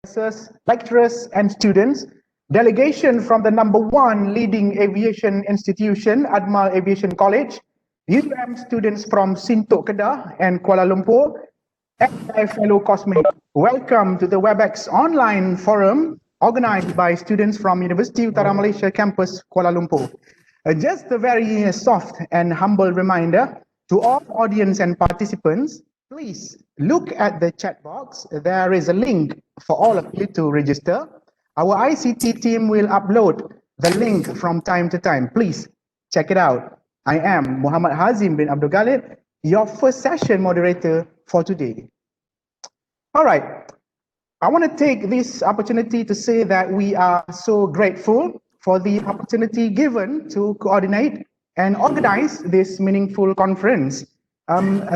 professors, lecturers, and students, delegation from the #1 leading aviation institution, Admal Aviation College, UUM students from Sintok Kedah and Kuala Lumpur, and my fellow classmates. Welcome to the WebEx online forum organized by students from University Utara Malaysia campus, Kuala Lumpur. Just a very soft and humble reminder to all audience and participants, please look at the chat box. There is a link for all of you to register. Our ICT team will upload the link from time to time. Please check it out. I am Muhammad Hazim bin Abdul Ghalib, your first session moderator for today. All right. I want to take this opportunity to say that we are so grateful for the opportunity given to coordinate and organize this meaningful conference.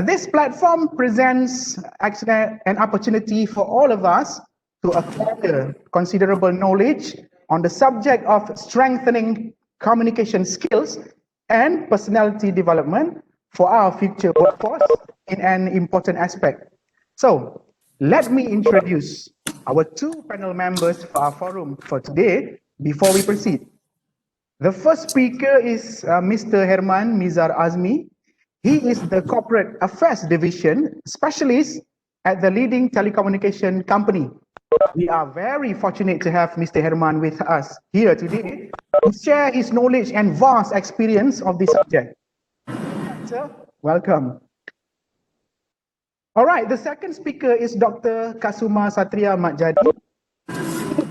This platform presents actually an opportunity for all of us to acquire considerable knowledge on the subject of strengthening communication skills and personality development for our future workforce in an important aspect. So, let me introduce our two panel members for our forum for today before we proceed. The first speaker is Mr. Herman Mizar Azmi. He is the Corporate Affairs Division Specialist at the leading telecommunication company. We are very fortunate to have Mr. Herman with us here today to share his knowledge and vast experience of this subject. Sir, welcome. All right, the second speaker is Dr. Kasuma Satria Matjadi,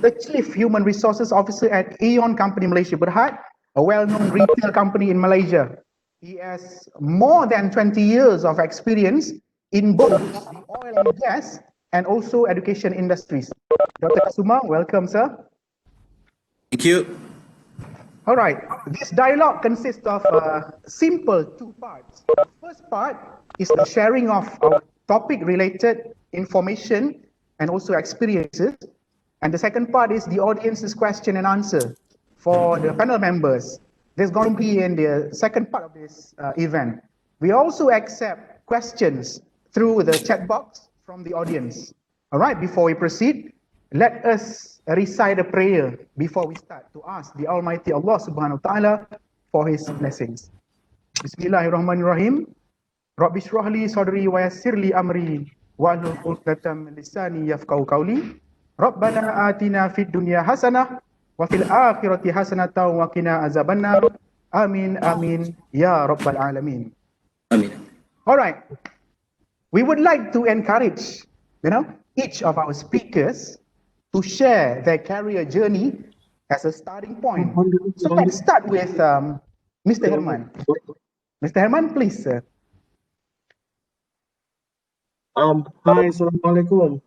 the Chief Human Resources Officer at Aeon Company Malaysia Berhad, a well-known retail company in Malaysia. He has more than 20 years of experience in both the oil and gas and also education industries. Dr. Kasuma, welcome, sir. Thank you. All right, this dialogue consists of simple two parts. The first part is the sharing of our topic-related information and also experiences. And the second part is the audience's question and answer for the panel members. There's going to be in the second part of this event. We also accept questions through the chat box from the audience. All right, before we proceed, let us recite a prayer before we start to ask the Almighty Allah Subhanahu wa Ta'ala for His blessings. Bismillahirrahmanirrahim. Rabbi shrah li sadri wa yassir li amri wahlul 'uqdatam min lisani yafqahu qawli. Rabbana atina fid dunya hasanah wa fil akhirati hasanatan wa qina azabannar. Amin amin ya rabbal alamin. Amin. All right. We would like to encourage, each of our speakers to share their career journey as a starting point. So let's start with Mr. Herman. Mr. Herman, please, sir. Hi, Assalamualaikum.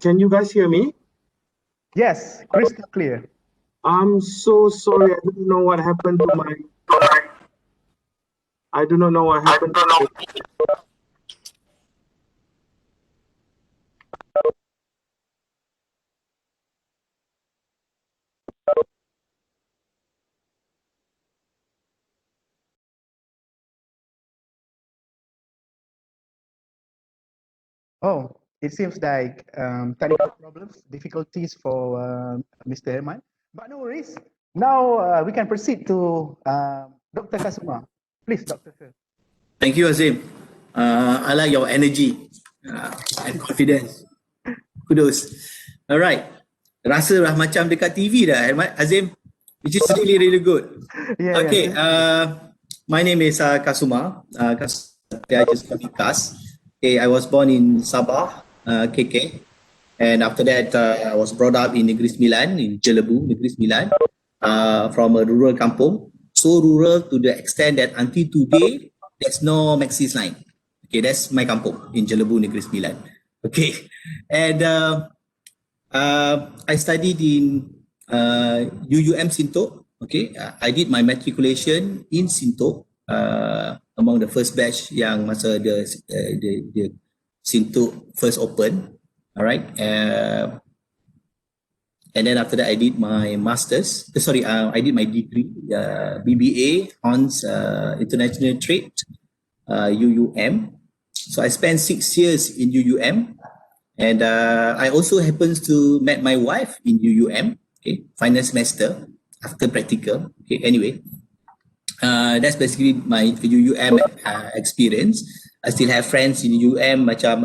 Can you guys hear me? Yes, crystal clear. I'm so sorry. I don't know what happened to my. I do not know what happened. Oh, it seems like technical problems, difficulties for Mr. Herman. But no worries. Now we can proceed to Dr. Kasuma. Please, Dr. Sir. Thank you, Azim. I like your energy and confidence. Kudos. All right. Rasa dah macam dekat TV dah, Azim. Which is really, really good. Yeah, okay. Yeah. My name is Kasuma. I just call me Kas. Okay, I was born in Sabah, KK. And after that, I was brought up in Negeri Sembilan, in Jelebu, Negeri Sembilan, from a rural kampung. So rural to the extent that until today, there's no Maxis line. Okay, that's my kampung in Jelebu, Negeri Sembilan. Okay, and I studied in UUM Sintok. Okay, I did my matriculation in Sintok, among the first batch yang masa the Sintok first open. All right, and then after that I did my masters. I did my degree, BBA on international trade, UUM. So I spent 6 years in UUM, And I also happens to met my wife in UUM, okay, final semester after practical. Okay, anyway, that's basically my UUM experience. I still have friends in UUM macam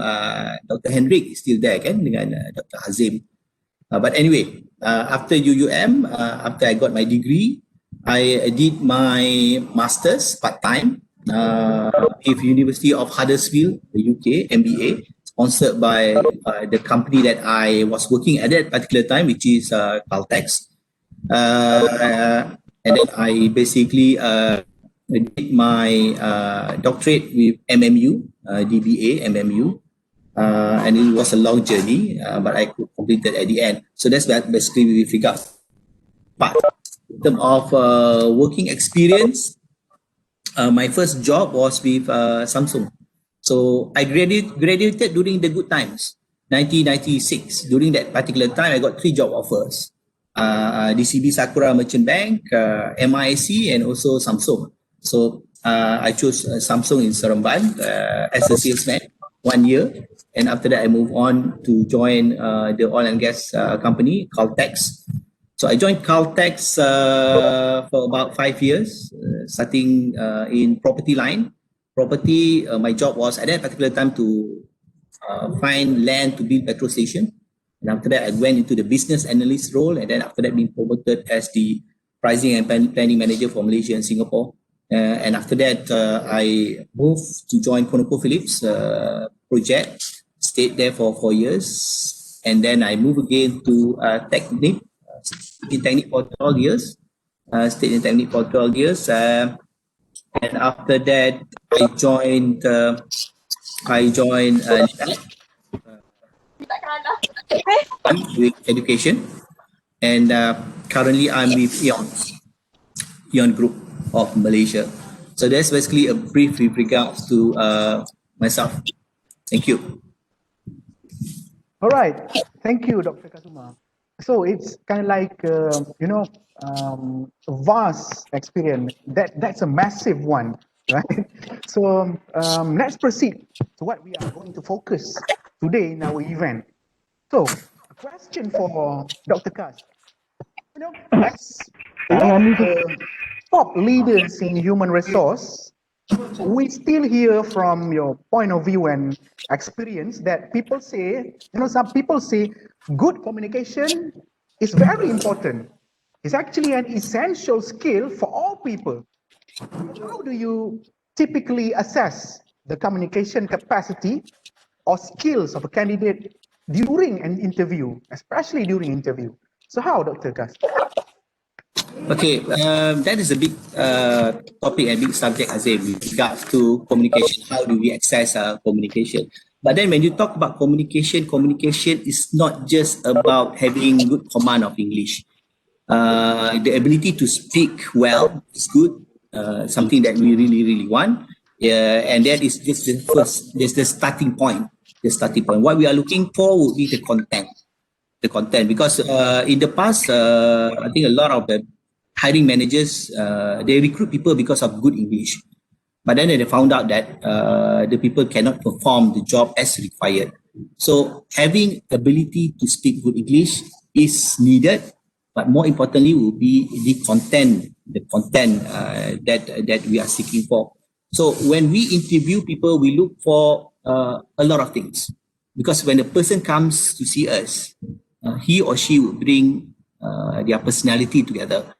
Dr. Hendrik is still there kan dengan Dr. Hazim. But anyway, after UUM, after I got my degree, I did my master's part-time with University of Huddersfield, the UK, MBA, sponsored by the company that I was working at that particular time, which is Caltex. And then I basically did my doctorate with MMU, DBA, MMU. And it was a long journey, but I could complete it at the end. So that's basically with regards. But in terms of working experience, my first job was with Samsung. So I graduated during the good times, 1996. During that particular time, I got 3 job offers. DCB Sakura Merchant Bank, MIC, and also Samsung. So I chose Samsung in Seremban as a salesman 1 year. And after that, I moved on to join the oil and gas company, Caltex. So I joined Caltex for about 5 years, starting in property line. Property, my job was at that particular time to find land to build petrol station. And after that, I went into the business analyst role. And then after that, being promoted as the pricing and planning manager for Malaysia and Singapore. And after that, I moved to join ConocoPhillips project, stayed there for 4 years. And then I moved again to Technip, in Technip for 12 years. Stayed in Technip for 12 years. And after that, I joined with education, and currently I'm with Eon Group of Malaysia. So that's basically a brief with regards to myself. Thank you. All right. Thank you, Dr. Kasuma. So it's kind of like, vast experience. That's a massive one, right? So let's proceed to what we are going to focus today in our event. So a question for Dr. Kas. As one of the top leaders in human resource, we still hear from your point of view and experience that people say, some people say good communication is very important. It's actually an essential skill for all people. How do you typically assess the communication capacity or skills of a candidate during an interview, especially during interview? So how, Dr. Kas? Okay, that is a big topic and big subject, Azim, with regards to communication. How do we access communication? But then when you talk about communication, communication is not just about having good command of English. The ability to speak well is good, something that we really, really want. And that is just the first, that's the starting point. The starting point. What we are looking for would be the content. The content, because in the past, I think a lot of the hiring managers, they recruit people because of good English. But then they found out that the people cannot perform the job as required. So having ability to speak good English is needed, but more importantly will be the content that we are seeking for. So when we interview people, we look for a lot of things, because when the person comes to see us, he or she will bring their personality together.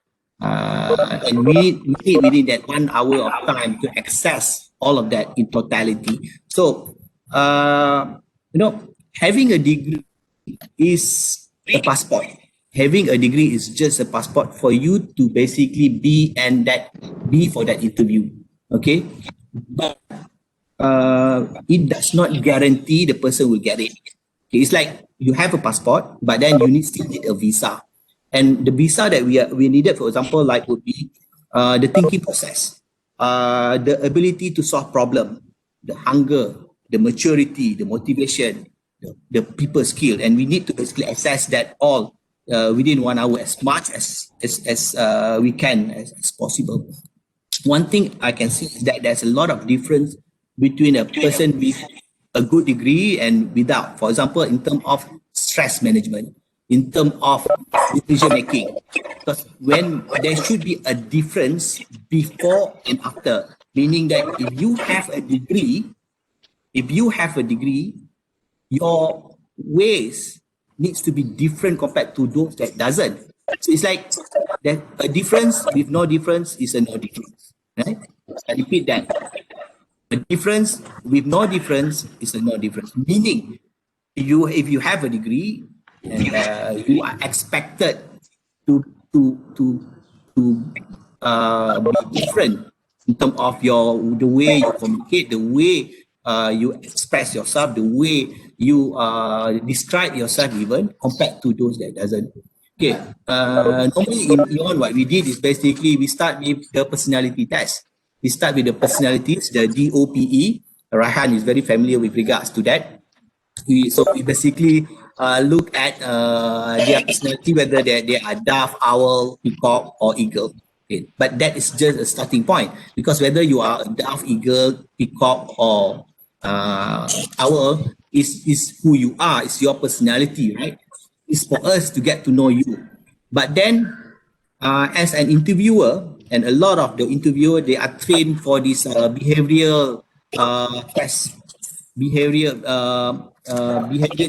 And we need that 1 hour of time to access all of that in totality. So, having a degree is a passport. Having a degree is just a passport for you to basically be for that interview. Okay, but it does not guarantee the person will get it. Okay? It's like you have a passport, but then you still need a visa. And the visa that we needed, for example, like would be the thinking process, the ability to solve problem, the hunger, the maturity, the motivation, the people skill, and we need to basically assess that all within 1 hour as much as we can as possible. One thing I can see is that there's a lot of difference between a person with a good degree and without. For example, in terms of stress management, in terms of decision making, because when there should be a difference before and after, meaning that if you have a degree, your ways needs to be different compared to those that doesn't. So it's like that a difference with no difference is a no difference. Right? I repeat that. A difference with no difference is a no difference. Meaning, if you have a degree and you are expected to be different in terms of the way you communicate, the way you express yourself, the way you describe yourself even compared to those that doesn't. Okay, normally in Eon, what we did is basically we start with the personality test. We start with the personalities, the DOPE. Raihan is very familiar with regards to that. So we basically look at their personality, whether they are dove, owl, peacock, or eagle. Okay. But that is just a starting point, because whether you are a dove, eagle, peacock, or owl is who you are. It's your personality, right? It's for us to get to know you. But then, as an interviewer, and a lot of the interviewer, they are trained for this behavioral test, behavior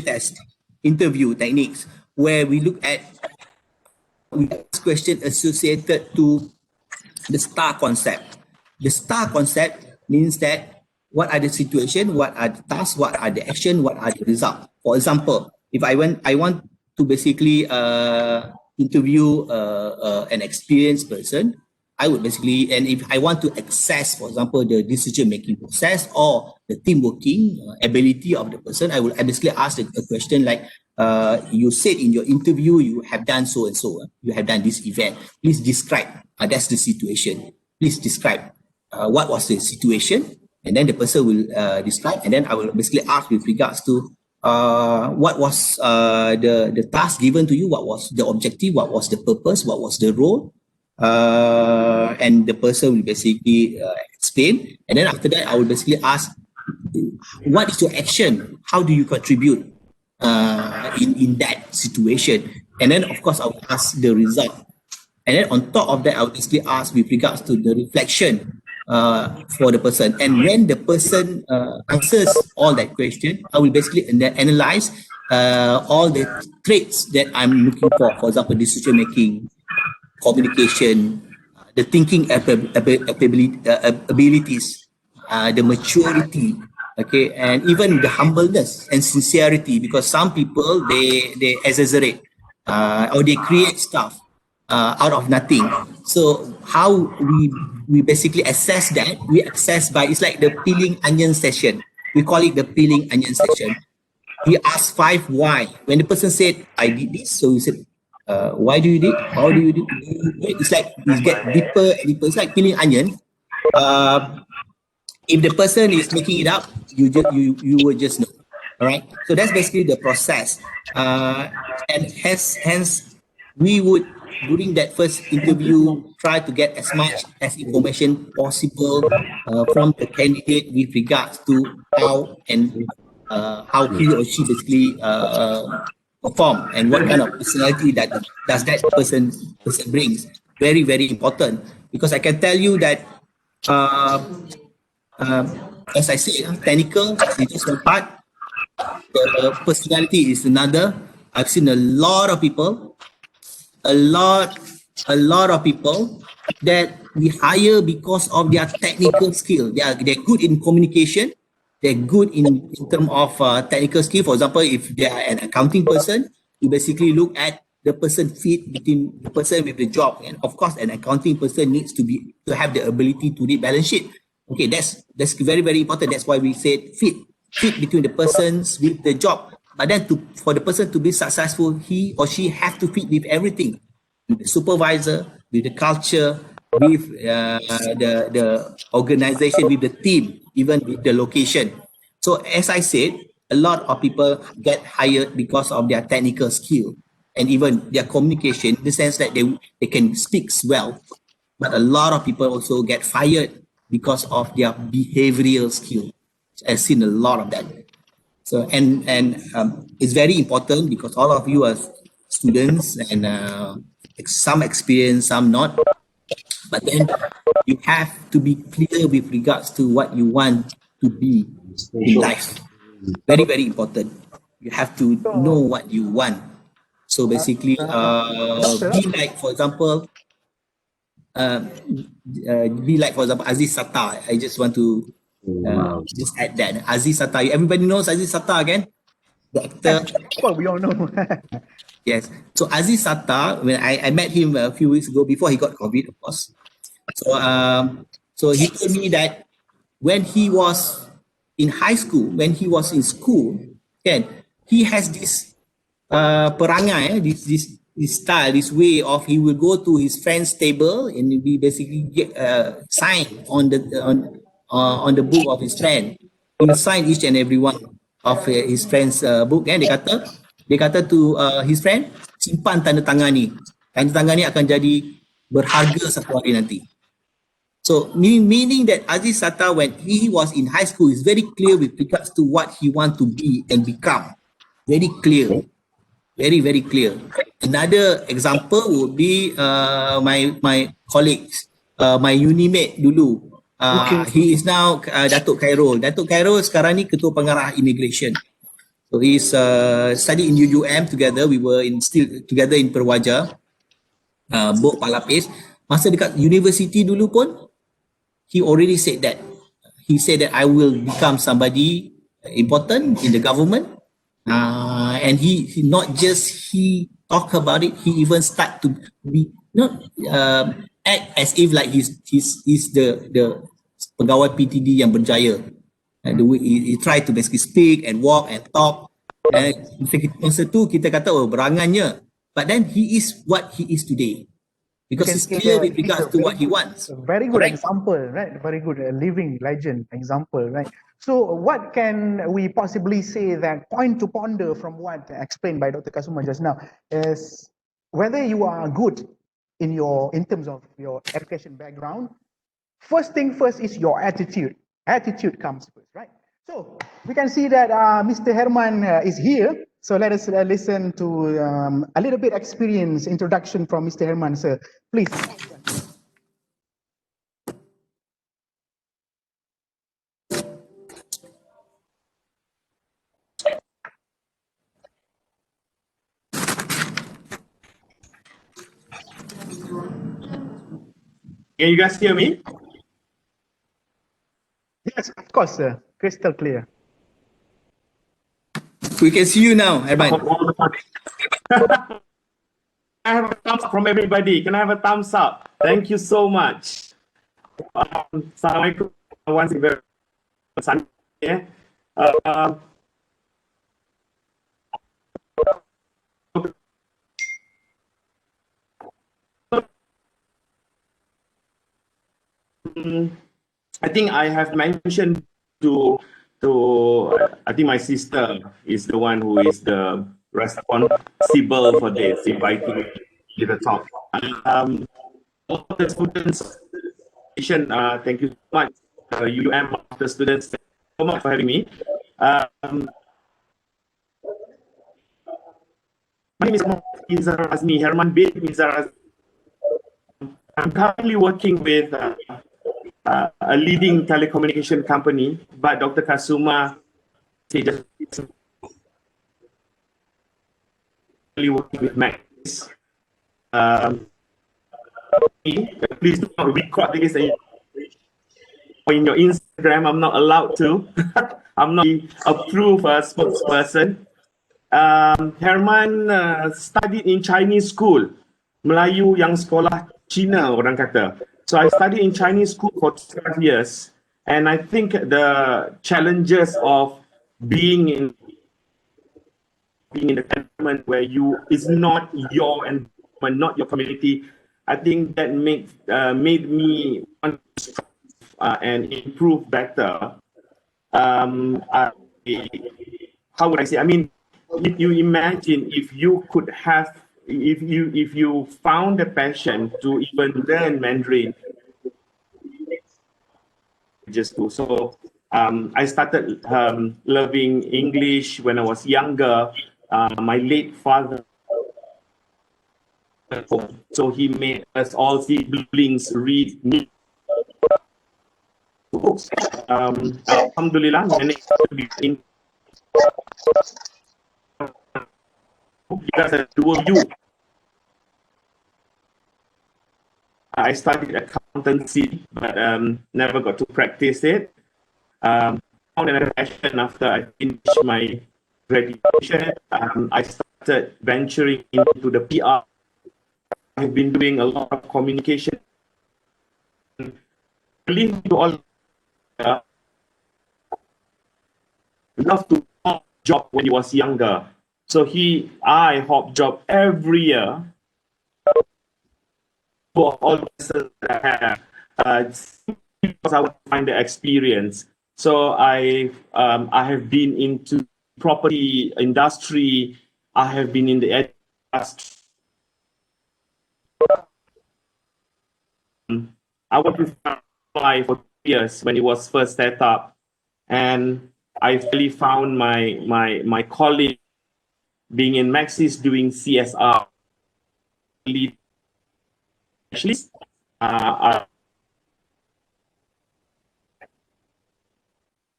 test, interview techniques, where we look at questions associated to the STAR concept. The STAR concept means that what are the situation, what are the tasks, what are the action, what are the results. For example, if I want to basically interview an experienced person, I would basically, and if I want to access, for example, the decision-making process or the team working ability of the person, I will basically ask a question like, you said in your interview, you have done so and so, you have done this event. Please describe, that's the situation. Please describe what was the situation, and then the person will describe, and then I will basically ask with regards to what was the task given to you, what was the objective, what was the purpose, what was the role, and the person will basically explain, and then after that I will basically ask, what is your action, how do you contribute in that situation, and then of course I will ask the result, and then on top of that I will basically ask with regards to the reflection for the person. And when the person answers all that question, I will basically analyze all the traits that I'm looking for example, decision making, communication, the thinking abilities, the maturity, okay, and even the humbleness and sincerity, because some people they exaggerate or they create stuff out of nothing. So how we basically assess that? We assess by, it's like the peeling onion session. We call it the peeling onion session. We ask 5 why. When the person said, I did this, so we said, why do you do it? How do you do it? It's like we get deeper and deeper. It's like peeling onion. If the person is making it up, you will just know. All right. So that's basically the process. And hence we would, during that first interview, try to get as much as information possible from the candidate with regards to how he or she basically perform and what kind of personality that does that person brings. Very, very important, because I can tell you that as I said, technical is just one part, the personality is another. I've seen a lot of people that we hire because of their technical skill. They're good in communication. They're good in terms of technical skill. For example, if they are an accounting person, you basically look at the person fit between the person with the job. And of course, an accounting person needs to have the ability to read balance sheet. Okay, that's very, very important. That's why we said fit between the persons with the job. But then for the person to be successful, he or she have to fit with everything, with the supervisor, with the culture, with the organization, with the team, even with the location. So as I said, a lot of people get hired because of their technical skill and even their communication, in the sense that they can speak well. But a lot of people also get fired because of their behavioral skill. I've seen a lot of that. So it's very important because all of you are students and some experience, some not. But then you have to be clear with regards to what you want to be in life. Very, very important. You have to know what you want. So basically, Doctor, for example, be like, for example, Aziz Sattar. I just want to just add that. Aziz Sattar. Everybody knows Aziz Sattar again? The actor. well, we all know. Yes. So Aziz Sattar, when I met him a few weeks ago before he got COVID, of course. So he told me that when he was in high school, when he was in school, he has this perangai, this style, this way of he will go to his friend's table and he basically get sign on the book of his friend. He will sign each and every one of his friend's book. Kan dia kata to his friend, simpan tanda tangan ni. Tanda tangan ni akan jadi berharga satu hari nanti. So meaning that Aziz Sattar, when he was in high school, is very clear with regards to what he want to be and become. Very clear. Very, very clear. Another example would be my colleagues, my unimate dulu. He is now Datuk Khairul. Datuk Khairul sekarang ni Ketua Pengarah Immigration. So he's studied in UUM together. We were still together in Perwaja, both Palapis. Masa dekat university dulu pun, he already said that. He said that I will become somebody important in the government. And he not just he talk about it, he even start to be not act as if like he's the pegawai PTD yang berjaya. And the way he try to basically speak and walk and talk. And masa tu kita kata berangannya, but then he is what he is today. Because he's clear with regards to what he wants. Very good example, right? Very good living legend example, right? So what can we possibly say that point to ponder from what explained by Dr. Kasuma just now is whether you are good in terms of your education background. First thing first is your attitude. Attitude comes first, right? So we can see that Mr. Herman is here. So let us listen to a little bit experience introduction from Mr. Herman, sir. Please. Can you guys hear me? Yes, of course, sir. Crystal clear. We can see you now, Herman. I have a thumbs up from everybody. Can I have a thumbs up? Thank you so much. Assalamualaikum. Once again, I think I have mentioned to I think my sister is the one who is the responsible for this, inviting me to the talk. All the students, thank you so much. UM, the students, thank you so much for having me. My name is Izar Azmi, Herman bin Izar Azmi. I'm currently working with a leading telecommunication company, but Dr. Kasuma said just working with Max. Please do not record this in your Instagram. I'm not allowed to. I'm not approved spokesperson. Herman studied in Chinese school, Melayu yang sekolah Cina orang kata. So I studied in Chinese school for 12 years, and I think the challenges of being in the environment where is not your environment, not your community, I think that made me want to strive and improve better. How would I say? I mean, if you imagine if you could have, if you found a passion to even learn Mandarin, just do so. I started loving English when I was younger. My late father, so he made us all siblings read books. Alhamdulillah, managed to be in because of dual U. I studied accountancy, but never got to practice it. Found another passion after I finished my graduation. I started venturing into the PR. I've been doing a lot of communication. Believe to all, love to hop job when he was younger. So I hop job every year for all the lessons that I have, because I want to find the experience. So I have been into property industry. I have been in the industry. I worked with Fly for 2 years when it was first set up, and I really found my colleague being in Maxis doing CSR lead specialist.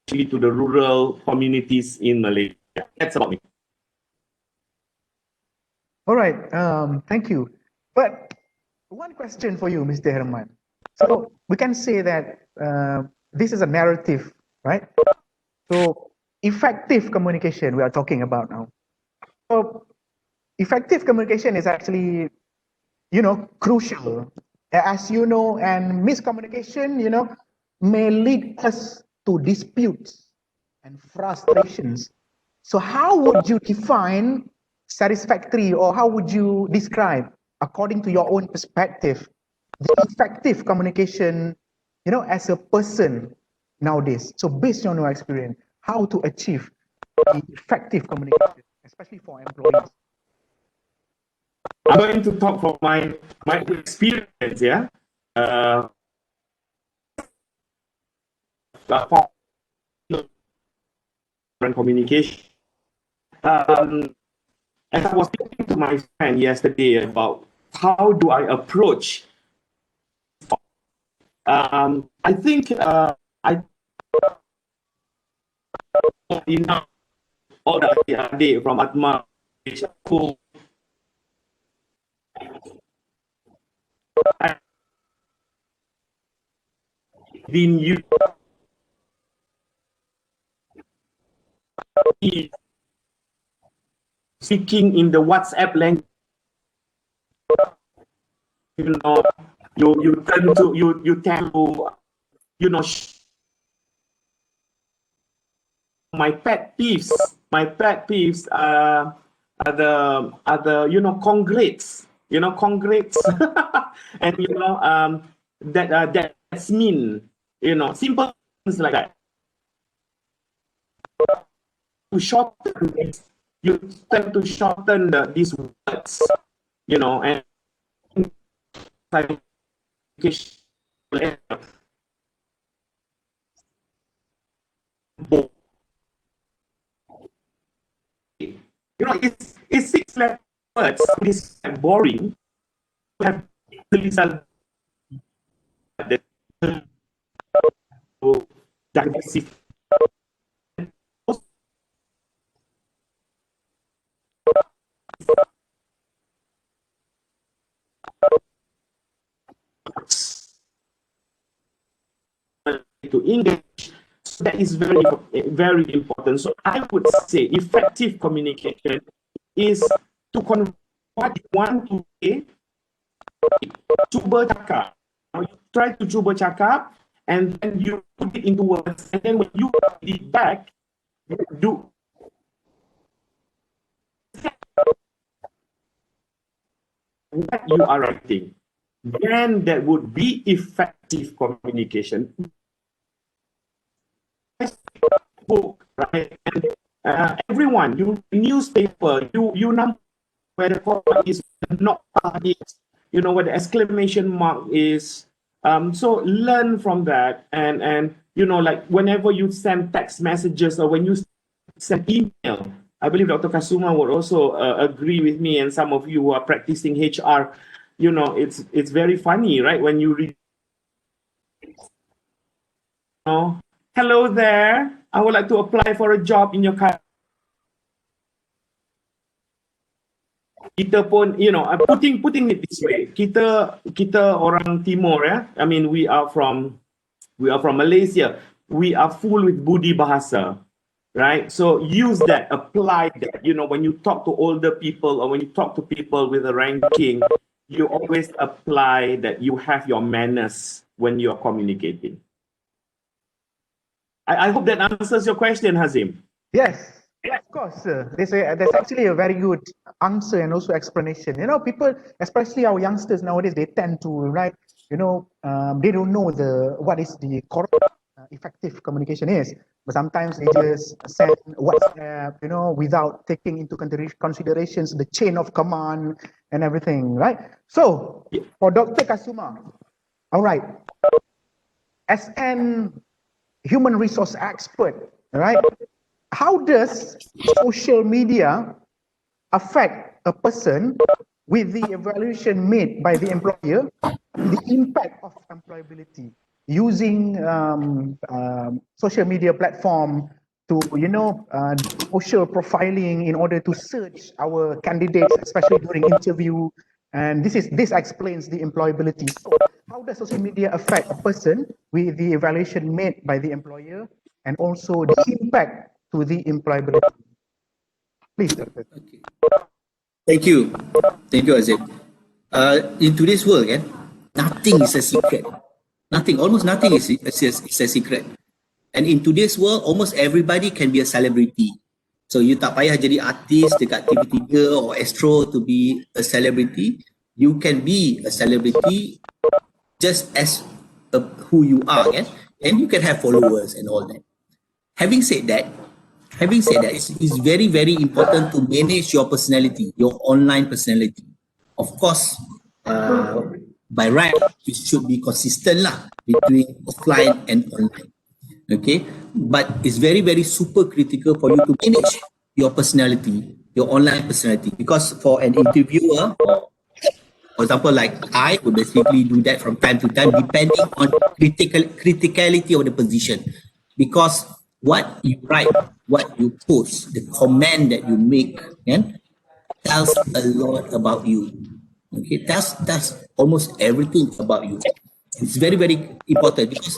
Actually to the rural communities in Malaysia. That's about me. All right, thank you. But one question for you, Mr. Herman. So we can say that this is a narrative, right? So effective communication we are talking about now. So effective communication is actually, crucial. As you know, and miscommunication, may lead us to disputes and frustrations. So how would you define satisfactory, or how would you describe, according to your own perspective, the effective communication, as a person nowadays? So based on your experience, how to achieve the effective communication, especially for employees? I'm going to talk from my experience, yeah. For communication. As I was speaking to my friend yesterday about how do I approach, I think I enough all the day from Atma who been you speaking in the WhatsApp language. You tend to my pet peeves are the conglomerates, and that's mean, simple things like that. You tend to shorten these words, and it's 6 words. It's boring. Have to English. So that is very, very important. So I would say effective communication is to convert what you want to say, cuba cakap. You try to cuba cakap, and then you put it into words, and then when you put it back, you do what you are writing. Then that would be effective communication. Book, right? And everyone, you newspaper, you number where the comma is not target, where the exclamation mark is, So learn from that, and you know, like whenever you send text messages or when you send email, I believe Dr. Kasuma would also agree with me, and some of you who are practicing HR, you know, it's very funny, right? When you read, oh, hello there, I would like to apply for a job in your country. Kita pun, you know, putting it this way, kita orang Timur, ya. I mean, we are from Malaysia. We are full with budi bahasa, right? So use that, apply that. You know, when you talk to older people or when you talk to people with a ranking, you always apply that you have your manners when you are communicating. I hope that answers your question, Hazim. Yes, of course, sir. That's actually a very good answer and also explanation. You know, people, especially our youngsters nowadays, they tend to write, you know, they don't know what is the correct effective communication is. But sometimes they just send WhatsApp, you know, without taking into considerations the chain of command and everything, right? So, for Dr. Kasuma, all right, as an human resource expert, right? How does social media affect a person with the evaluation made by the employer, the impact of employability using social media platform to, you know, social profiling in order to search our candidates, especially during interview. And this explains the employability. So how does social media affect a person with the evaluation made by the employer and also the impact to the employability? Please, Dr. Okay. Thank you, Azim. In today's world, nothing is a secret. Almost nothing is a secret. And in today's world, almost everybody can be a celebrity. So you tak payah jadi artis dekat TV3 or Astro to be a celebrity. You can be a celebrity just as who you are, and you can have followers and all that. Having said that, it's very, very important to manage your personality, your online personality. Of course, by right, it should be consistent between offline and online. Okay, but it's very, very super critical for you to manage your personality, your online personality, because for an interviewer, for example, like I would basically do that from time to time, depending on criticality of the position, because what you write, what you post, the comment that you make, tells a lot about you. Okay, that's almost everything about you. It's very, very important because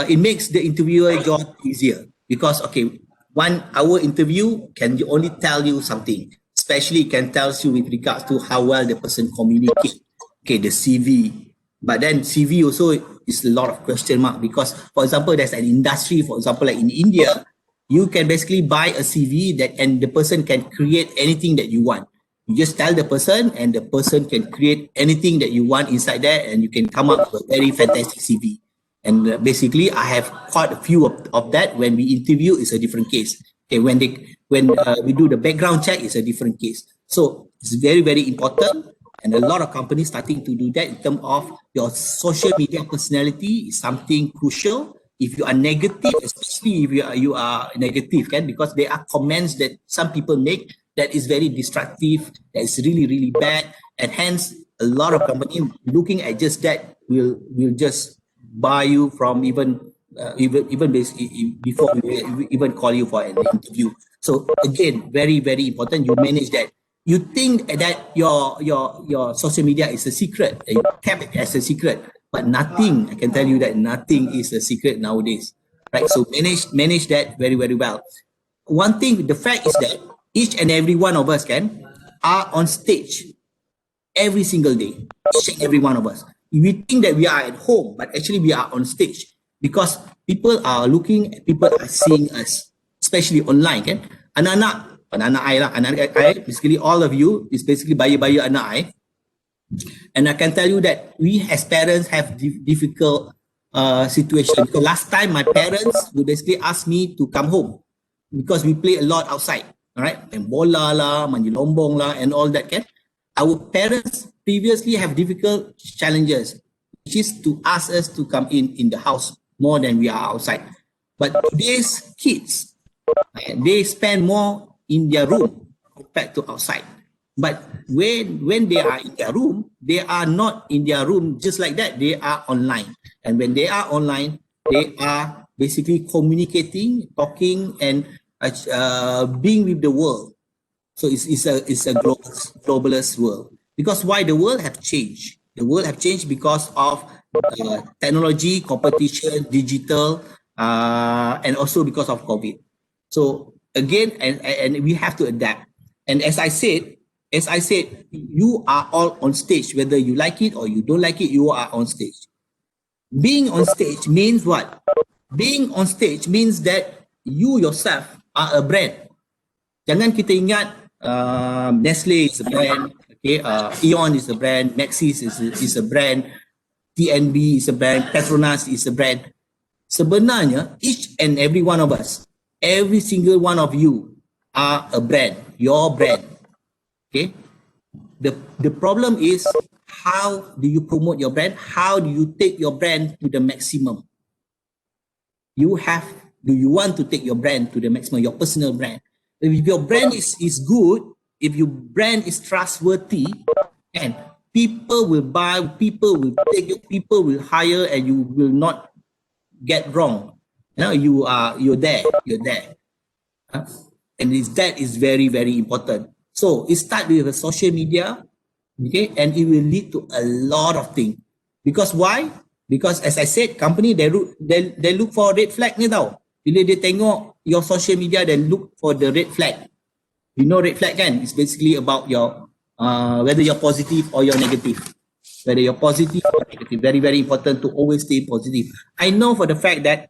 it makes the interviewer job easier, because okay, 1 hour interview can only tell you something, especially can tell you with regards to how well the person communicate. Okay, the CV, but then CV also is a lot of question mark, because for example, there's an industry, for example, like in India, you can basically buy a CV and the person can create anything that you want. You just tell the person and the person can create anything that you want inside there, and you can come up with a very fantastic CV. And basically, I have quite a few of that. When we interview, it's a different case. Okay, when we do the background check, it's a different case. So it's very, very important, and a lot of companies starting to do that in terms of your social media personality is something crucial. If you are negative, especially if you are negative, because there are comments that some people make that is very destructive, that is really, really bad, and hence a lot of companies looking at just that will just buy you from even basically before we even call you for an interview. So again, very, very important, you manage that. You think that your social media is a secret, you kept it as a secret, but nothing, I can tell you that nothing is a secret nowadays, right? So manage that very, very well. One thing, the fact is that each and every one of us are on stage every single day, each and every one of us. We think that we are at home, but actually we are on stage, because people are looking, people are seeing us, especially online. Anak-anak I, basically all of you is basically bayi-bayi anak I. And I can tell you that we as parents have difficult situation. Because last time my parents would basically ask me to come home because we play a lot outside, all right? And bola lah, mandi lombong lah, and all that. Our parents previously have difficult challenges. which is to ask us to come in the house more than we are outside. But today's kids, they spend more in their room compared to outside. But when they are in their room, they are not in their room just like that. They are online. And when they are online, they are basically communicating, talking, and being with the world. So it's a globalist world. Because why? The world have changed. The world have changed because of technology, competition, digital, and also because of COVID. So again, and we have to adapt. And as I said, you are all on stage, whether you like it or you don't like it, you are on stage. Being on stage means what? Being on stage means that you yourself are a brand. Jangan kita ingat Nestle is a brand, okay? Eon is a brand, Maxis is a brand, TNB is a brand, Petronas is a brand. Sebenarnya, each and every one of us, every single one of you are a brand, your brand. Okay, the problem is, how do you promote your brand? How do you take your brand to the maximum? Do you want to take your brand to the maximum, your personal brand? If your brand is good, if your brand is trustworthy, and people will buy, people will take you, people will hire, and you will not get wrong. You know, you're there. And that is very, very important. So it starts with the social media, okay, and it will lead to a lot of things. Because why? Because as I said, company they look for red flag ni tau. Bila dia tengok your social media, they look for the red flag. You know red flag kan? It's basically about your whether you're positive or you're negative. Whether you're positive or negative. Very, very important to always stay positive. I know for the fact that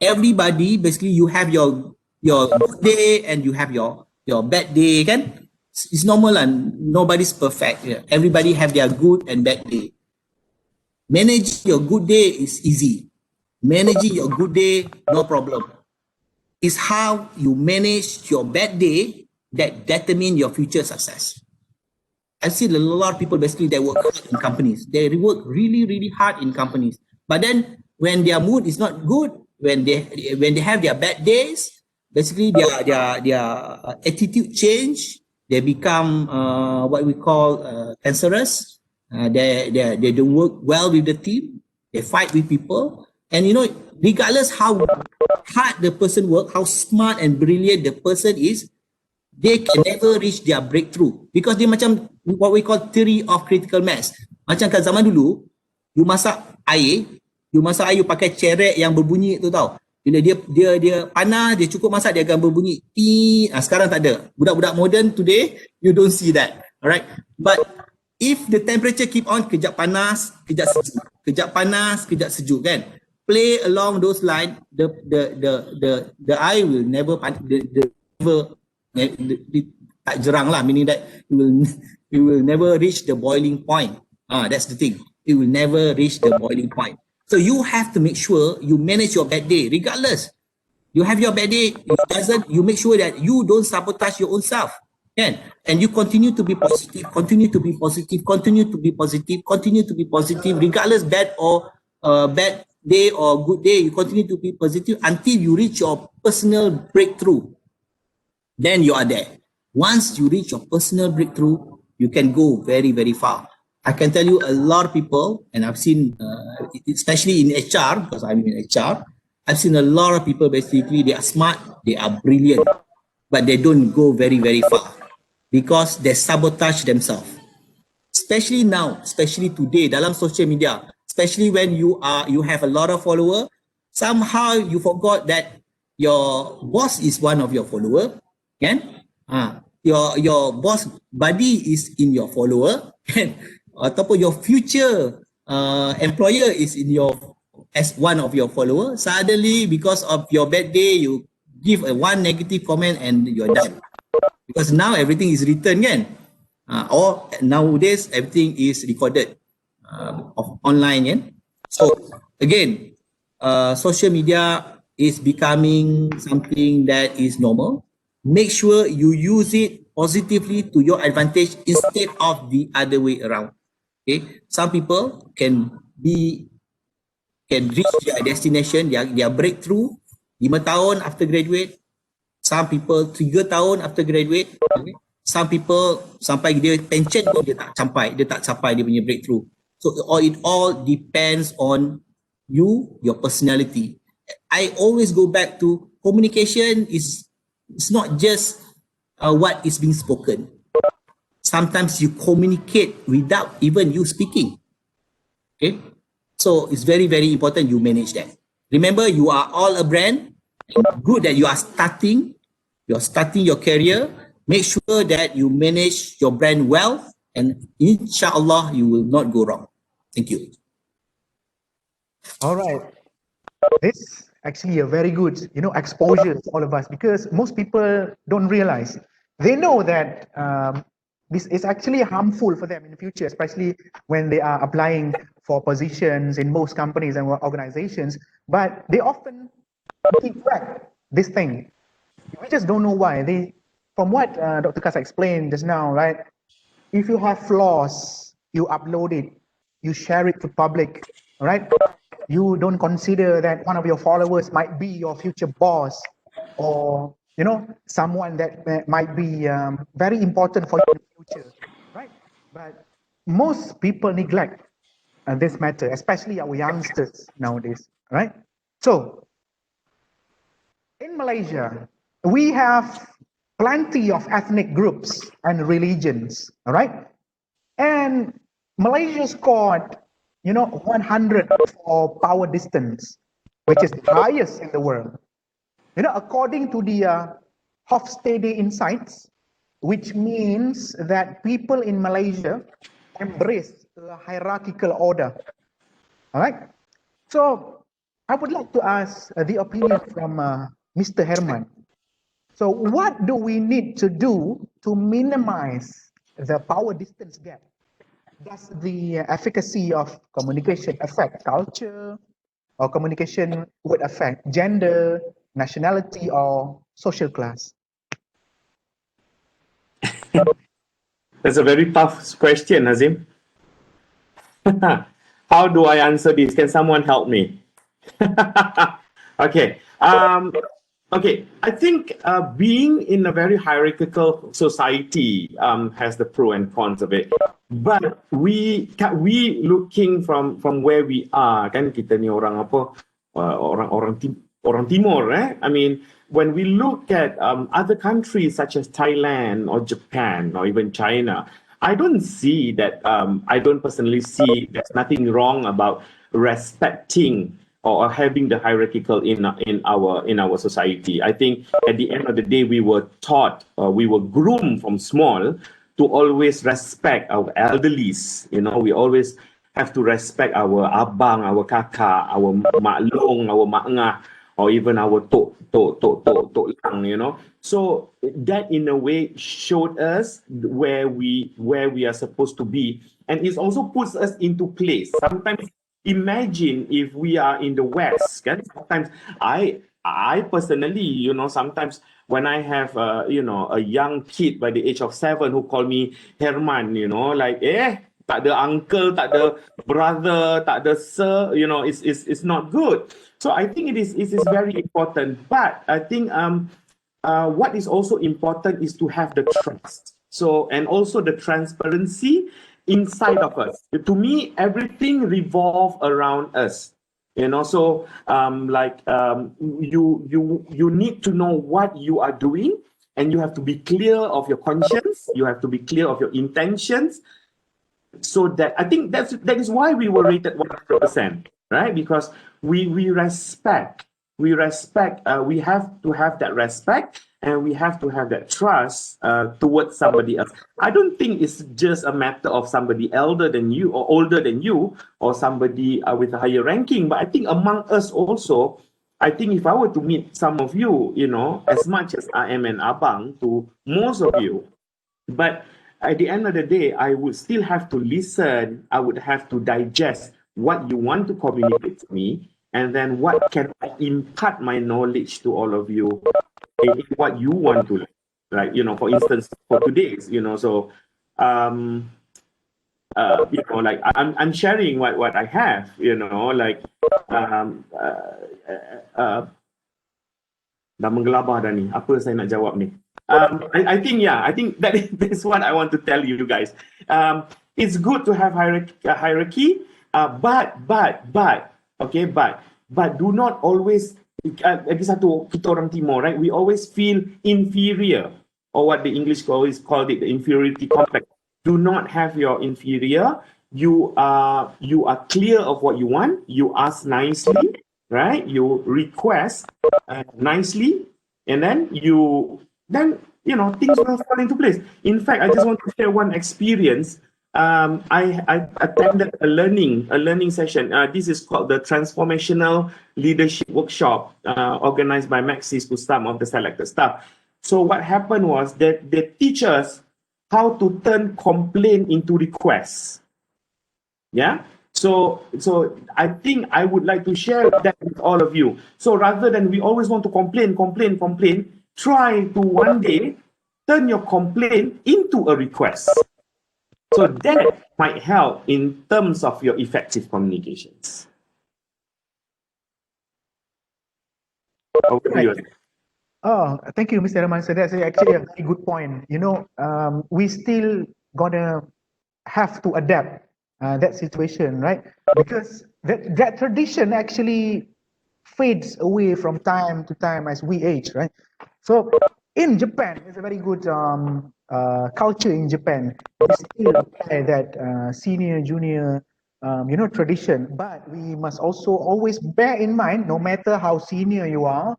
everybody, basically you have your good day and you have your bad day kan? It's normal and nobody's perfect. Yeah. Everybody have their good and bad day. Managing your good day is easy. Managing your good day, no problem. It's how you manage your bad day that determine your future success. I've seen a lot of people basically that work hard in companies. They work really, really hard in companies. But then when their mood is not good, when they have their bad days, basically their attitude change. They become what we call cancerous. They don't work well with the team. They fight with people. And you know, regardless how hard the person work, how smart and brilliant the person is, they can never reach their breakthrough. Because dia macam what we call theory of critical mass. Macam kat zaman dulu, you masak air pakai cerek yang berbunyi tu tau. Bila dia panas, dia cukup masak, dia akan berbunyi. Sekarang tak ada. Budak-budak modern today, you don't see that. Alright. But if the temperature keep on, kejap panas, kejap sejuk. Kejap panas, kejap sejuk kan. Play along those lines, the air will never tak jerang lah, meaning that it will never reach the boiling point. That's the thing. It will never reach the boiling point. So you have to make sure you manage your bad day. Regardless, you have your bad day, you make sure that you don't sabotage your own self. And you continue to be positive, continue to be positive, regardless bad or bad day or good day, you continue to be positive until you reach your personal breakthrough. Then you are there. Once you reach your personal breakthrough, you can go very, very far. I can tell you a lot of people, and I've seen, especially in HR, because I'm in HR, I've seen a lot of people basically, they are smart, they are brilliant, but they don't go very, very far because they sabotage themselves. Especially now, especially today, dalam social media, especially when you have a lot of followers, somehow you forgot that your boss is one of your followers, kan? Your boss buddy is in your follower, kan? Ataupun your future employer is as one of your followers. Suddenly, because of your bad day, you give one negative comment and you're done. Because now everything is written, kan? Or nowadays everything is recorded online, kan? So again, social media is becoming something that is normal. Make sure you use it positively to your advantage instead of the other way around. Okay, some people can can reach their destination, their breakthrough 5 tahun after graduate, some people 3 tahun after graduate, some people sampai dia pension pun dia tak capai dia punya breakthrough. So it all depends on you, your personality. I always go back to communication it's not just what is being spoken. Sometimes you communicate without even you speaking. Okay, so it's very, very important you manage that. Remember, you are all a brand. Good that you are starting your career. Make sure that you manage your brand well, and inshallah you will not go wrong. Thank you. All right. This actually a very good, exposure to all of us, because most people don't realize. They know that this is actually harmful for them in the future, especially when they are applying for positions in most companies and organizations, but they often neglect this thing. We just don't know why. From what Dr. Kasa explained just now, right? If you have flaws, you upload it, you share it to public, right? You don't consider that one of your followers might be your future boss, or someone that might be very important for you in the future, right? But most people neglect this matter, especially our youngsters nowadays, right? So in Malaysia, we have plenty of ethnic groups and religions, all right? And Malaysia scored 100 for power distance, which is the highest in the world. According to the Hofstede Insights, which means that people in Malaysia embrace a hierarchical order. All right. So I would like to ask the opinion from Mr. Herman. So what do we need to do to minimize the power distance gap? Does the efficacy of communication affect culture, or communication would affect gender, nationality, or social class? That's a very tough question, Nazim. How do I answer this? Can someone help me? Okay. Okay. I think being in a very hierarchical society has the pro and cons of it. But we looking from where we are, kan kita ni orang apa, orang timur, eh? I mean, when we look at other countries such as Thailand or Japan or even China, I don't see that. I don't personally see there's nothing wrong about respecting or having the hierarchical in our society. I think at the end of the day, we were taught, we were groomed from small to always respect our elderlies. We always have to respect our abang, our kakak, our mak long, our mak ngah, or even our tok lang, So that in a way showed us where we are supposed to be, and it also puts us into place. Sometimes imagine if we are in the West, kan? Sometimes I personally, sometimes when I have a young kid by the age of 7 who call me Herman, like tak ada uncle, tak ada brother, tak ada sir, it's not good. So I think it is very important. But I think what is also important is to have the trust. So, and also the transparency inside of us. To me, everything revolves around us. So you need to know what you are doing, and you have to be clear of your conscience. You have to be clear of your intentions. So that I think that is why we were rated 100%, right? Because we respect. We have to have that respect, and we have to have that trust towards somebody else. I don't think it's just a matter of somebody elder than you or older than you, or somebody with a higher ranking. But I think among us also, I think if I were to meet some of you, as much as I am an abang to most of you, but at the end of the day, I would still have to listen. I would have to digest what you want to communicate to me, and then what can I impart my knowledge to all of you in what you want to learn. Like, for instance, for today's, so like I'm sharing what I have, like dah menggelabah dah ni. Apa saya nak jawab ni? I think that's what I want to tell you guys. It's good to have hierarchy, but do not always. Lagi satu, kita orang Timur, right? We always feel inferior, or what the English always called it, the inferiority complex. Do not have your inferior. You are clear of what you want. You ask nicely, right? You request nicely, and then things will fall into place. In fact, I just want to share one experience. I attended a learning session. This is called the Transformational Leadership Workshop, organized by Maxis to some of the selected staff. So what happened was that they teach us how to turn complaint into requests. Yeah. So I think I would like to share that with all of you. So rather than we always want to complain, try to one day turn your complaint into a request. So that might help in terms of your effective communications. Over to you. Oh, thank you, Mr. Rahman. So that's actually a very good point. We still gonna have to adapt that situation, right? Because that tradition actually fades away from time to time as we age, right? So in Japan, there's a very good culture in Japan. We still apply that senior, junior, tradition. But we must also always bear in mind, no matter how senior you are,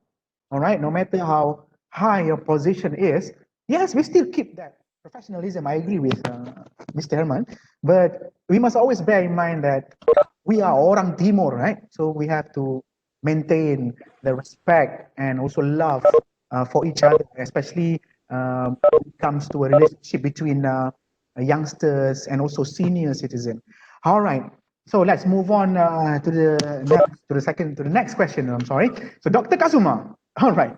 all right, no matter how high your position is, yes, we still keep that professionalism. I agree with Mr. Herman, but we must always bear in mind that we are orang Timur, right? So we have to maintain the respect and also love for each other, especially when it comes to a relationship between youngsters and also senior citizens. All right, so let's move on to the next question. I'm sorry. So Dr. Kasuma, all right.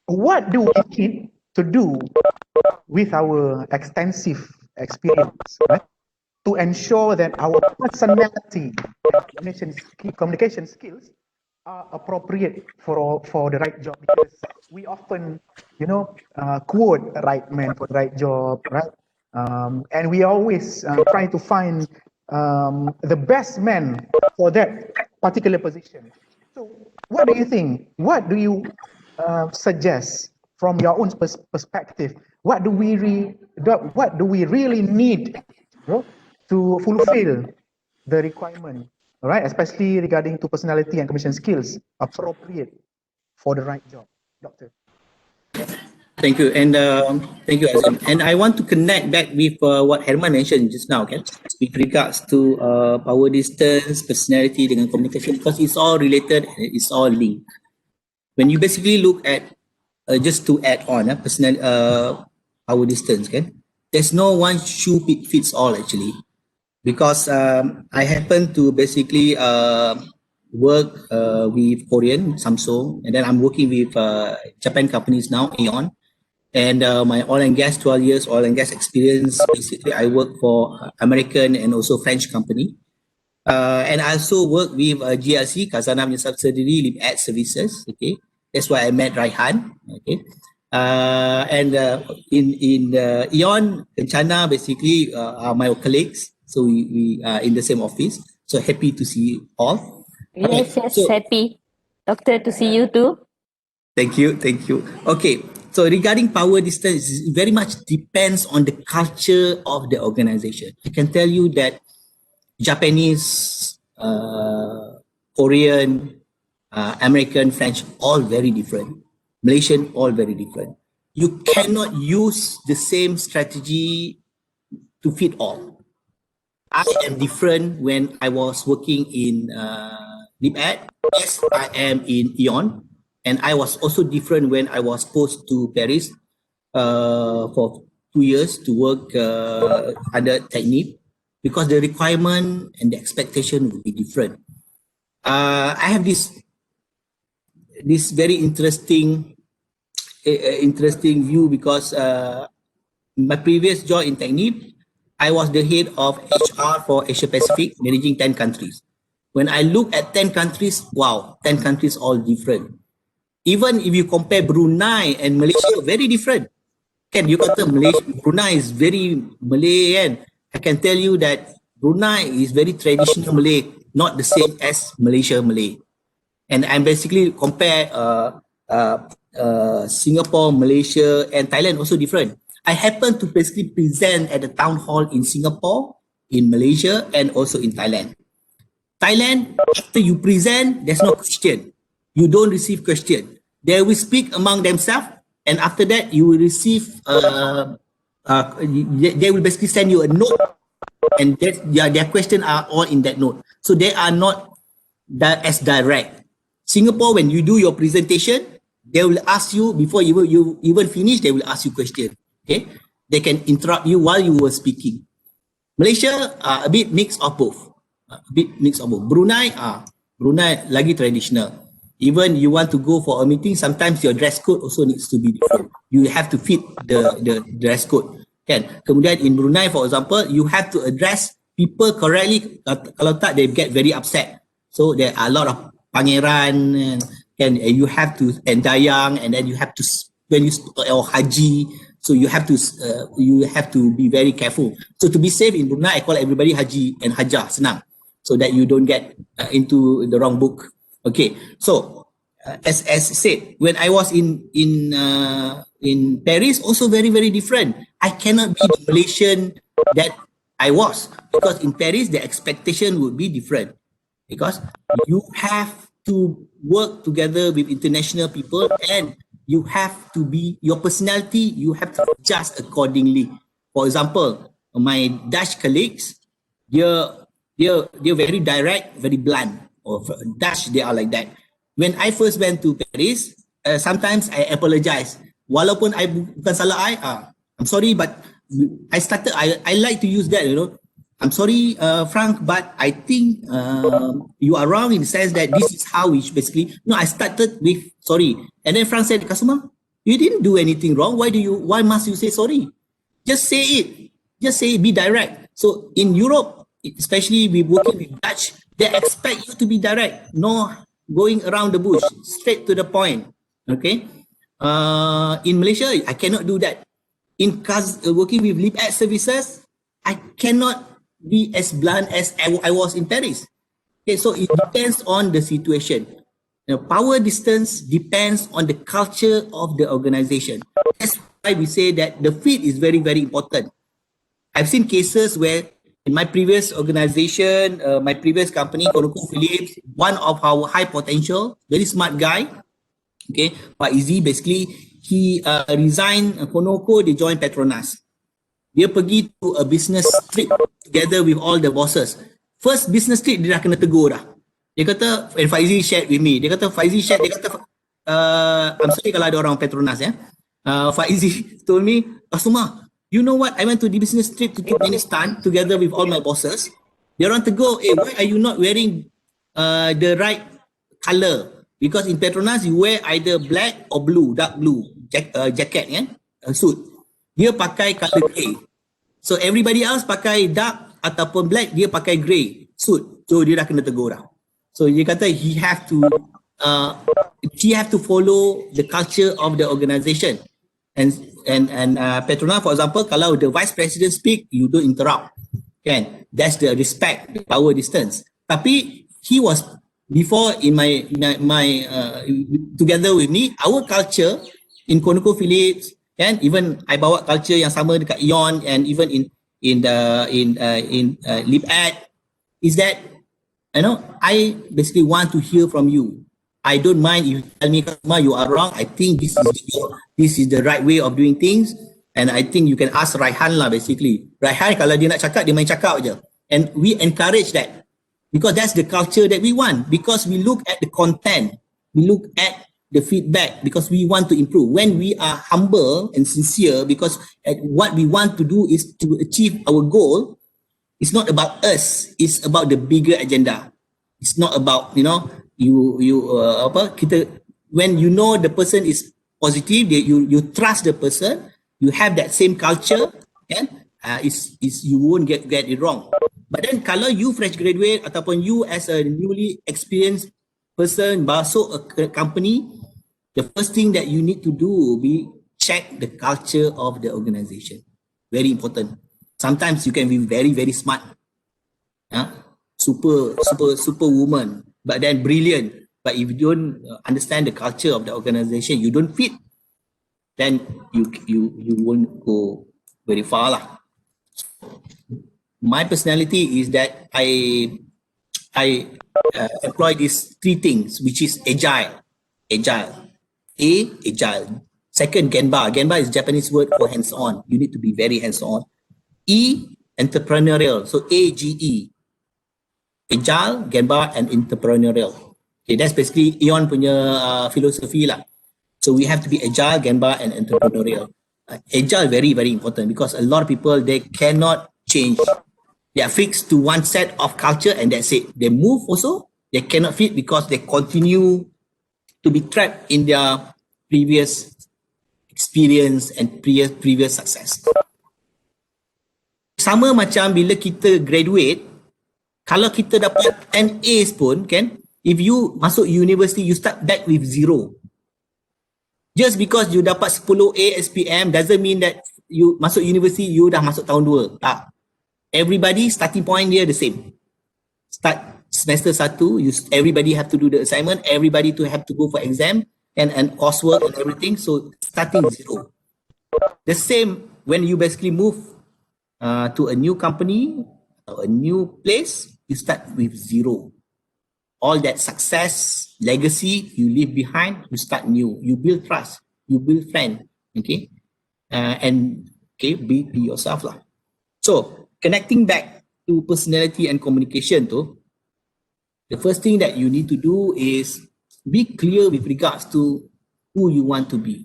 What do we need to do with our extensive experience, right, to ensure that our personality and communication skills are appropriate for the right job? Because we often, quote right man for the right job, right? And we always try to find the best man for that particular position. So what do you think? What do you suggest from your own perspective? What do we really need, to fulfill the requirement, all right, especially regarding to personality and communication skills appropriate for the right job, Doctor? Thank you, and thank you, Azim. And I want to connect back with what Herman mentioned just now, okay, with regards to power distance, personality, dengan communication, because it's all related, it's all linked. When you basically look at, just to add on, power distance, okay, there's no one shoe fits all actually, because I happen to basically work with Korean, Samsung, and then I'm working with Japan companies now, Aeon. And my oil and gas, 12 years oil and gas experience, basically I work for American and also French company. And I also work with GLC, Khazanah subsidiary, LibAd Services, okay. That's why I met Raihan, okay. And in Aeon, Kencana, basically are my colleagues. So we are in the same office. So happy to see you all. Yes, happy, Doctor, to see you too. Thank you. Okay. So regarding power distance, it very much depends on the culture of the organization. I can tell you that Japanese, Korean, American, French, all very different. Malaysian, all very different. You cannot use the same strategy to fit all. I am different when I was working in LibAd. Yes, I am in Aeon. And I was also different when I was posted to Paris for 2 years to work under Technip, because the requirement and the expectation will be different. I have this very interesting view, because my previous job in Technip, I was the head of HR for Asia Pacific, managing 10 countries. When I look at 10 countries, wow, 10 countries all different. Even if you compare Brunei and Malaysia, very different. Kan you kata Malaysia, Brunei is very Malay kan. I can tell you that Brunei is very traditional Malay, not the same as Malaysia Malay. And I'm basically compare Singapore, Malaysia, and Thailand also different. I happen to basically present at the town hall in Singapore, in Malaysia, and also in Thailand. Thailand, after you present, there's no question. You don't receive question. They will speak among themselves, and after that, you will receive. They will basically send you a note, and their questions are all in that note. So they are not as direct. Singapore, when you do your presentation, they will ask you before you even finish. They will ask you question. Okay, they can interrupt you while you were speaking. Malaysia, a bit mix of both. Brunei, Brunei lagi traditional. Even you want to go for a meeting, sometimes your dress code also needs to be different. You have to fit the dress code. Kan? Kemudian in Brunei, for example, you have to address people correctly. Kalau tak, they get very upset. So there are a lot of pangeran, and you have to, and dayang, and then you have to, when you or haji. So you have to be very careful. So to be safe in Brunei, I call everybody haji and hajah, senang, so that you don't get into the wrong book. Okay, so as said, when I was in Paris, also very different. I cannot be the Malaysian that I was, because in Paris the expectation would be different, because you have to work together with international people, and you have to be, your personality, you have to adjust accordingly. For example, my Dutch colleagues, they're very direct, very blunt. Or Dutch, they are like that. When I first went to Paris, sometimes I apologize. Walaupun I bukan salah I'm sorry, but I like to use that, you know. I'm sorry, Frank, but I think you are wrong in the sense that this is how we basically. No, I started with sorry, and then Frank said, Kasuma, you didn't do anything wrong. Why must you say sorry? Just say it. Just say it. Be direct. So in Europe, especially we working with Dutch, they expect you to be direct, no going around the bush, straight to the point. Okay. In Malaysia, I cannot do that. In working with LibEd services, I cannot be as blunt as I was in Paris. Okay, so it depends on the situation. Power distance depends on the culture of the organization. That's why we say that the fit is very important. I've seen cases where in my previous organization, my previous company, ConocoPhillips, one of our high potential, very smart guy, okay, Pak Izzy, basically he resigned Conoco, they joined Petronas. Dia pergi to a business trip together with all the bosses. First business trip, dia dah kena tegur dah. Dia kata, and Faizi shared with me, dia kata, I'm sorry kalau ada orang Petronas ya. Faizi told me, Kasuma, you know what, I went to the business trip to Turkmenistan together with all my bosses. They want to go, why are you not wearing the right color? Because in Petronas, you wear either black or blue, dark blue jacket, kan? Suit. Dia pakai color grey. So everybody else pakai dark ataupun black, dia pakai grey suit. So dia dah kena tegur dah. So dia kata he have to follow the culture of the organisation. And Petronas, for example, kalau the vice president speak, you don't interrupt. Kan? That's the respect, the power distance. Tapi he was before in my together with me, our culture in ConocoPhillips, and even I bawa culture yang sama dekat Ion, and even in LibEd, is that, you know, I basically want to hear from you. I don't mind if you tell me, Kasuma, you are wrong. I think this is the right way of doing things, and I think you can ask Raihan lah basically. Raihan kalau dia nak cakap, dia main cakap je, and we encourage that because that's the culture that we want. Because we look at the content, we look at the feedback, because we want to improve. When we are humble and sincere, because what we want to do is to achieve our goal. It's not about us, it's about the bigger agenda. It's not about, you know, when you know the person is positive, you trust the person, you have that same culture, and is you won't get it wrong. But then kalau you fresh graduate ataupun you as a newly experienced person masuk a company, the first thing that you need to do be check the culture of the organization. Very important. Sometimes you can be very, very smart. Super woman, but then brilliant. But if you don't understand the culture of the organization, you don't fit, then you won't go very far lah. My personality is that I employ these three things, which is agile. Agile. Second, Genba. Genba is Japanese word for hands-on. You need to be very hands-on. E, entrepreneurial. So AGE. Agile, Genba, and entrepreneurial. Okay, that's basically Eon punya philosophy lah. So we have to be agile, Genba, and entrepreneurial. Agile very, very important because a lot of people, they cannot change. They are fixed to one set of culture and that's it. They move also, they cannot fit because they continue to be trapped in their previous experience and previous success. Sama macam bila kita graduate, kalau kita dapat 10 A's pun kan, if you masuk university, you start back with 0. Just because you dapat 10 A SPM doesn't mean that you masuk university, you dah masuk tahun 2. Tak. Everybody starting point dia the same. Start semester 1, everybody have to do the assignment, everybody to have to go for exam and coursework and everything. So starting 0. The same when you basically move to a new company or a new place, you start with 0. All that success, legacy you leave behind, you start new. You build trust, you build friend, okay? Be yourself lah. So, connecting back to personality and communication tu, the first thing that you need to do is be clear with regards to who you want to be.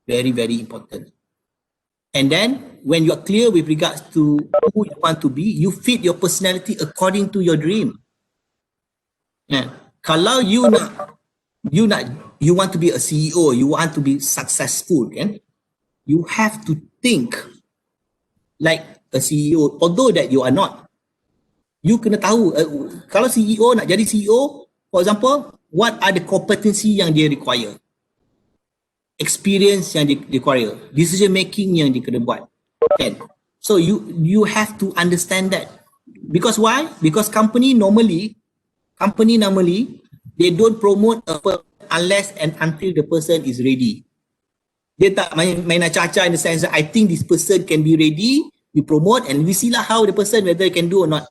Very, very important. And then, when you are clear with regards to who you want to be, you fit your personality according to your dream. Kalau you want to be a CEO, you want to be successful, kan? You have to think like a CEO, although that you are not. You kena tahu, kalau CEO nak jadi CEO, for example, what are the competency yang dia require? Experience yang dia require, decision making yang dia kena buat, kan? So you have to understand that. Because why? Because company normally they don't promote a person unless and until the person is ready. Dia tak main acah-acah in the sense that I think this person can be ready, we promote and we see lah how the person whether can do or not.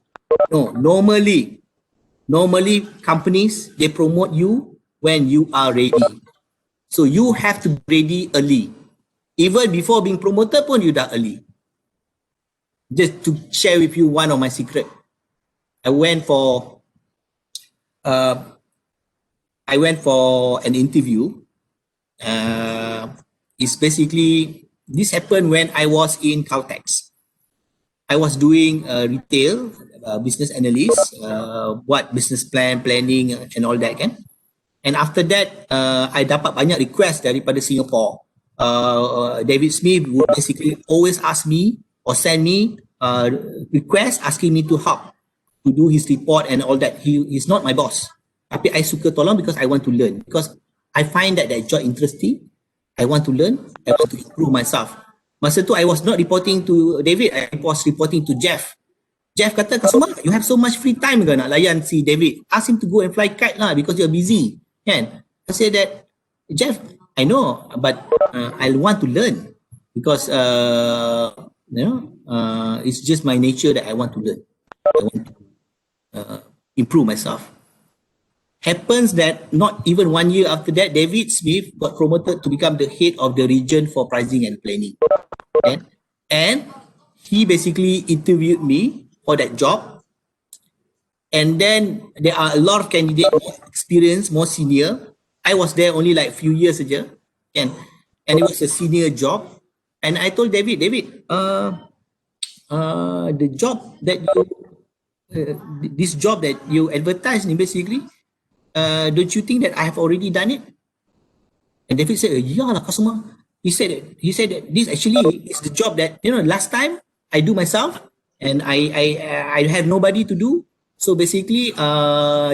No, normally companies, they promote you when you are ready. So you have to be ready early. Even before being promoted pun you dah early. Just to share with you one of my secret. I went for an interview. It's basically, this happened when I was in Caltex. I was doing retail, business analyst, buat business planning and all that kan. And after that, I dapat banyak request daripada Singapore. David Smith would basically always ask me or send me request asking me to help to do his report and all that. He is not my boss. Tapi I suka tolong because I want to learn. Because I find that job interesting. I want to learn. I want to improve myself. Masa tu I was not reporting to David. I was reporting to Jeff. Jeff kata, Kasuma, you have so much free time ke nak layan si David? Ask him to go and fly kite lah because you're busy. Kan? I said that, Jeff, I know, but I want to learn because it's just my nature that I want to learn. I want to improve myself. Happens that not even 1 year after that, David Smith got promoted to become the head of the region for pricing and planning. Okay? And he basically interviewed me for that job. And then there are a lot of candidates more experienced, more senior. I was there only like few years ago, and it was a senior job. And I told David, the job that this job that you advertised, basically, don't you think that I have already done it? And David said, yeah lah, Kasuma. He said that this actually is the job that, last time I do myself, and I have nobody to do. So basically,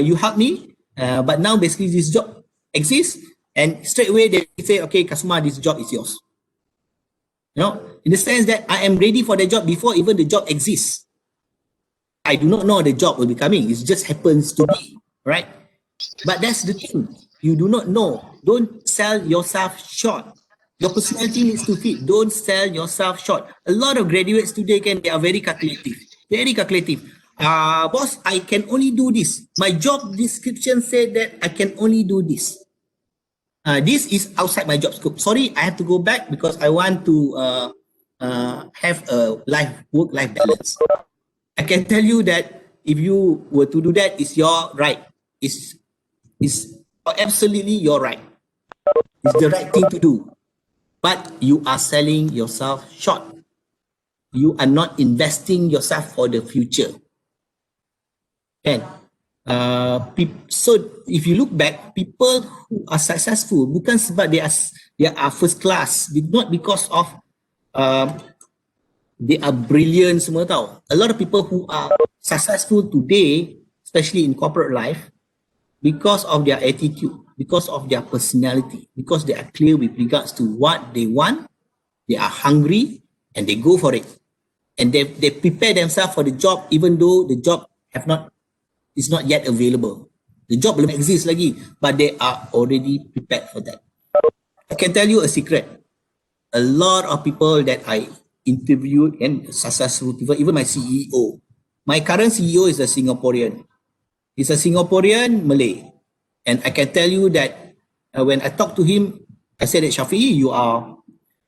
you help me, but now basically this job exists, and straight away they say, okay, Kasuma, this job is yours. You know, in the sense that I am ready for the job before even the job exists. I do not know the job will be coming. It just happens to be, right? But that's the thing. You do not know. Don't sell yourself short. Your personality needs to fit. Don't sell yourself short. A lot of graduates today, they are very calculative. Very calculative. Boss, I can only do this. My job description said that I can only do this. This is outside my job scope. Sorry, I have to go back because I want to have a work-life balance. I can tell you that if you were to do that, it's your right. It's absolutely your right. It's the right thing to do. But you are selling yourself short. You are not investing yourself for the future. And so if you look back, people who are successful bukan sebab they are first class, not because of they are brilliant semua tau. A lot of people who are successful today, especially in corporate life, because of their attitude, because of their personality, because they are clear with regards to what they want, they are hungry, and they go for it. And they prepare themselves for the job even though the job is not yet available. The job belum exist lagi, but they are already prepared for that. I can tell you a secret. A lot of people that I interviewed and successful people, even my CEO. My current CEO is a Singaporean. He's a Singaporean Malay. And I can tell you that when I talked to him, I said that Shafi'i,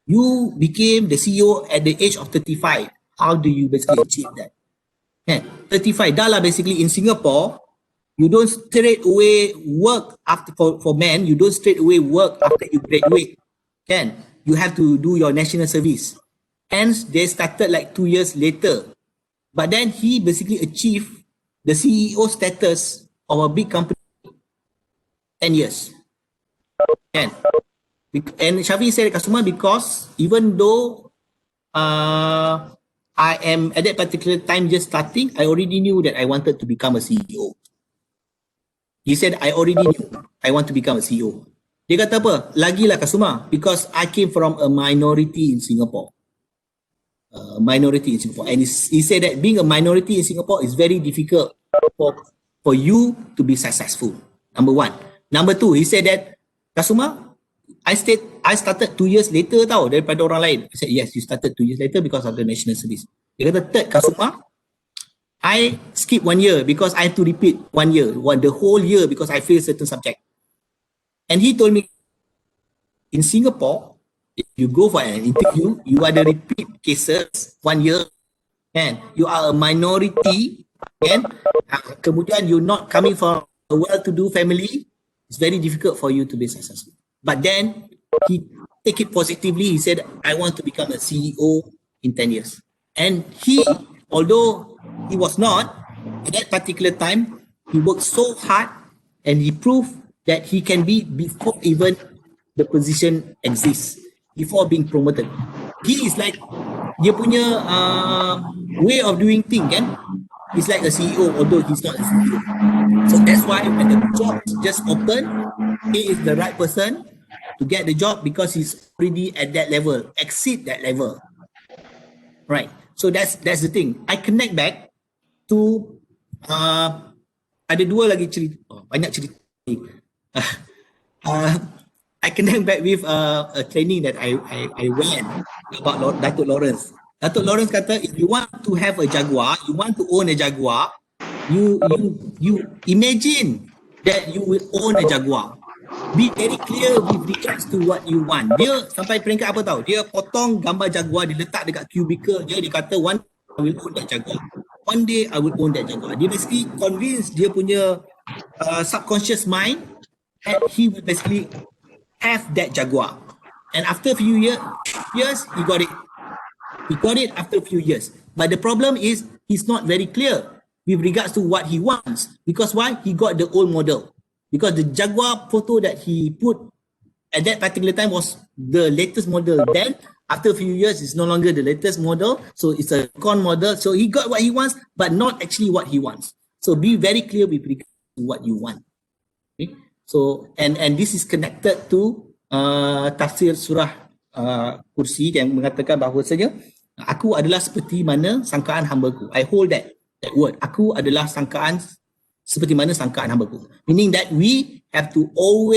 you became the CEO at the age of 35. How do you basically achieve that? 35. Dah lah basically in Singapore, you don't straight away work after for men, you don't straight away work after you graduate. You have to do your national service. Hence, they started like 2 years later. But then he basically achieved the CEO status of a big company 10 years. And Shafi said, Kasuma, because even though I am at that particular time just starting, I already knew that I wanted to become a CEO. He said, I already knew I want to become a CEO. Dia kata apa? Lagilah Kasuma, because I came from a minority in Singapore. And he said that being a minority in Singapore is very difficult for you to be successful. Number one. Number two, he said that, Kasuma, I started 2 years later tau daripada orang lain. I said, yes, you started 2 years later because of the national service. Dia kata, third, Kasuma, I skipped 1 year because I have to repeat 1 year, the whole year because I failed certain subject. And he told me, in Singapore, if you go for an interview, you are the repeat cases 1 year, and you are a minority, and kemudian you're not coming from a well-to-do family, it's very difficult for you to be successful. But then he take it positively. He said, I want to become a CEO in 10 years. And he, although he was not, at that particular time, he worked so hard and he proved that he can be before even the position exists, before being promoted. He is like, dia punya way of doing things, kan? He's like a CEO, although he's not a CEO. So that's why when the job just opened, he is the right person to get the job because he's already at that level, exceed that level. Right. So that's the thing. I connect back to ada dua lagi cerita, banyak cerita. I connect back with a training that I went about Datuk Lawrence. Datuk Lawrence kata, if you want to have a Jaguar, you want to own a Jaguar, you imagine that you will own a Jaguar. Be very clear with regards to what you want. Dia sampai peringkat apa tahu? Dia potong gambar Jaguar, dia letak dekat cubicle dia kata, one day I will own that Jaguar. One day I will own that Jaguar. Dia basically convince dia punya subconscious mind that he will basically have that Jaguar. And after a few years, he got it. He got it after a few years. But the problem is, he's not very clear with regards to what he wants. Because why? He got the old model. Because the Jaguar photo that he put at that particular time was the latest model. Then after a few years, it's no longer the latest model. So it's a con model. So he got what he wants, but not actually what he wants. So be very clear with regards to what you want. Okay? So and this is connected to tafsir surah Kursi yang mengatakan bahawasanya aku adalah seperti mana sangkaan hamba-Ku. I hold that word. Aku adalah sangkaan seperti mana sangkaan hamba-Ku. Meaning that we have to always